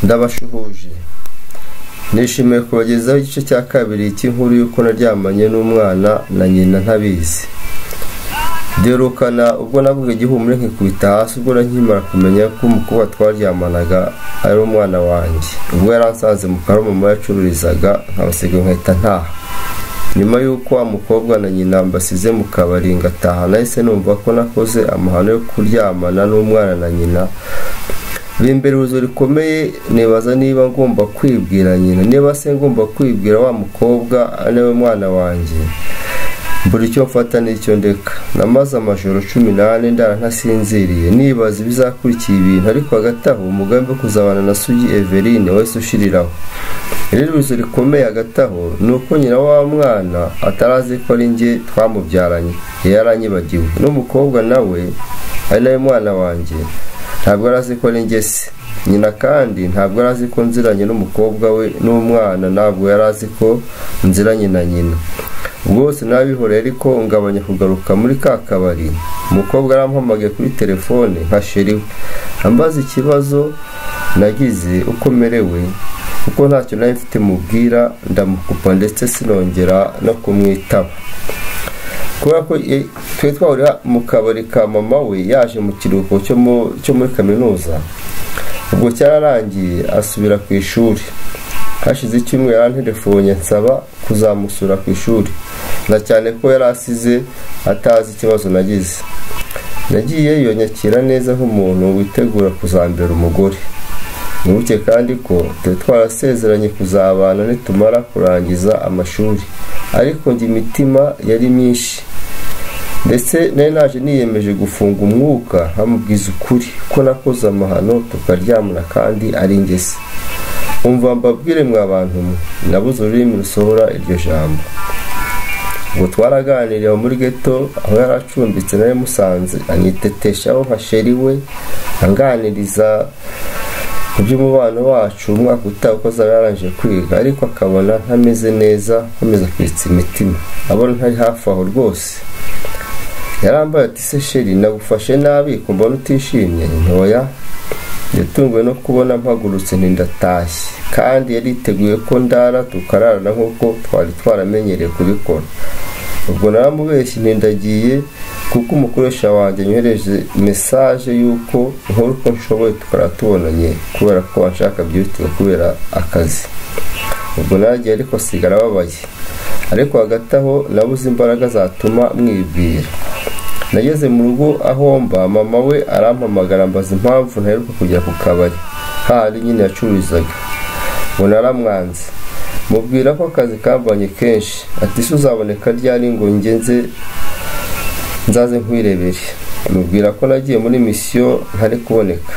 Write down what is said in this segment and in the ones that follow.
Ndabashuhuje. Nishimiye kubagezaho igice cya kabiri cy'inkuru y'uko naryamanye n'umwana na nyina ntabizi. Derukana ubwo navuga igihumure nkikubita hasi ubwo nkimara kumenya ko umukobwa twaryamanaga ari umwana wanjye. Ubwo yaransanze mu karo mama yacururizaga nkabasiga nkahita ntaha. Nyuma y'uko wa mukobwa na nyina mbasize mu kabari ngataha, nahise numva ko nakoze amahano yo kuryamana n'umwana na nyina. Bimberuzo rikomeye, nibaza niba ngomba kwibwira nyina, niba se ngomba kwibwira wa mukobwa anawe mwana wanjye. Buri cyo mfata n'icyo ndeka. Namaze amajoro 18 ndara ntasinziriye, nibaza ibizakurikiye ibintu, ariko hagati aho umugambi wo kuzabana na Sugi Eveline wese ushiriraho. Rero bizo rikomeye hagati aho nuko nyina wa mwana atarazi ko ari njye twamubyaranye, yaranyibagiwe. N'umukobwa nawe ari nawe mwana wanjye ntabwo arazi ko ari njye se. Nyina kandi ntabwo arazi ko nziranye n'umukobwa we, n'umwana ntabwo yarazi ko nziranye na nyina. Ubwose nabihore ariko ngabanya kugaruka muri ka kabari. Umukobwa arampamagaye kuri telefone nka sheri we, ambaza ikibazo nagize uko merewe, kuko ntacyo nari mfite mubwira. Ndamukupa ndetse sinongera no kumwitaba, kubera ko twe twahurira mu kabari ka mama we yaje mu kiruhuko cyo muri kaminuza. Ubwo cyararangiye asubira ku ishuri. Hashize icyumweru yarantelefone nsaba kuzamusura ku ishuri, na cyane ko yari asize atazi ikibazo nagize. Nagiyeyo nyakira neza nk'umuntu witegura kuzambera umugore. Nibuke kandi ko twarasezeranye kuzabana nitumara kurangiza amashuri, ariko njye imitima yari myinshi, ndetse nari naje niyemeje gufunga umwuka nkamubwiza ukuri ko nakoze amahano tukaryamana kandi ari njye se. Umva mbabwire mwa bantu mwe, nabuze ururimi rusohora iryo jambo. Ubwo twaraganiriye muri ghetto aho yaracumbitse, nari musanze anyiteteshaho nka sheri we, anganiriza ku by'umubano wacu umwaka utaha uko azaba yarangije kwiga, ariko akabona ntameze neza, nkomeza kwitsa imitima, abona ntari hafi aho rwose. Yarambaye ati se sheri, nagufashe nabi ko mbona utishimye? Ntoya. Yatunguwe no kubona mpagurutse ndatashye, kandi yariteguye ko ndara tukararana nk'uko twari twaramenyereye kubikora. Ubwo naramubeshye ndagiye, kuko umukoresha wanjye nyohereje message yuko nkuru ko nshoboye tukaratubonanye, kubera ko anshaka byihutiwe kubera akazi. Ubwo nagiye ariko sigara babaye, ariko hagati aho nabuze imbaraga zatuma mwibwira. Nageze mu rugo aho mba, mama we arampamagara ambaza impamvu ntaheruka kujya ku kabari hari nyine yacururizaga. Ngo naramwanze, mubwira ko akazi kambanye kenshi, ati se uzaboneka ryari ngo ngenze nzaze nkwirebere. Mubwira ko nagiye muri mission ntari kuboneka.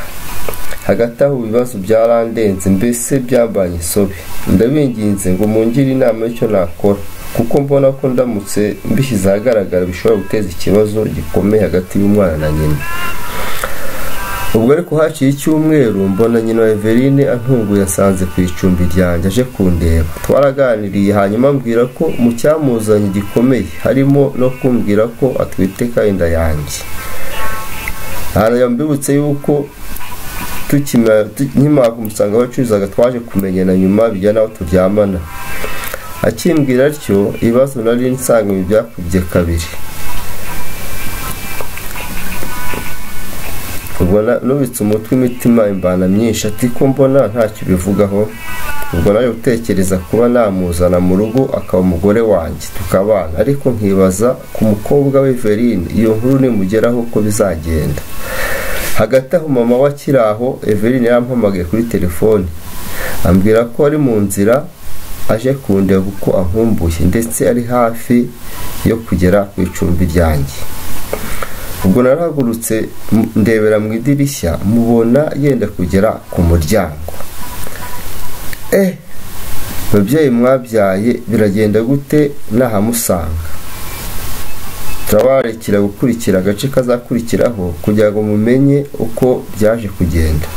Hagati aho ibibazo byarandenze, mbese byambanye sobe. Ndabinginze ngo mungire inama y'icyo nakora, kuko mbona ko ndamutse mbishyize ahagaragara bishobora guteza ikibazo gikomeye hagati y'umwana na nyina. Ubwo ariko haciye icyumweru mbona nyina wa Eveline antunguye, asanze ku icumbi ryanjye aje kundeba. Twaraganiriye, hanyuma mbwira ko mu cyamuzanye gikomeye harimo no kumbwira ko atwite kandi yanjye. Mbibutse yuko nkimara kumusanga bacuruzaga twaje kumenyana nyuma bijyana aho turyamana. Akimbwira atyo ibibazo nari nsanga byakubye kabiri. Ubwo nubitse umutwe imitima imbana myinshi, ati ko mbona ntacyo bivugaho. Ubwo nayo utekereza kuba namuzana mu rugo akaba umugore wanjye tukabana, ariko nkibaza ku mukobwa we Eveline iyo nkuru nimugeraho ko bizagenda. Hagati aho mama wa kiraho Eveline yarampamagaye kuri telefone, ambwira ko ari mu nzira aje kundeba kuko ankumbuye, ndetse ari hafi yo kugera ku icumbi ryanjye. Ubwo narahagurutse ndebera mu idirishya, mubona yenda kugera ku muryango. Babyeyi mwabyaye biragenda gute nahamusanga? Turabarekera gukurikira agace kazakurikiraho kugira ngo mumenye uko byaje kugenda.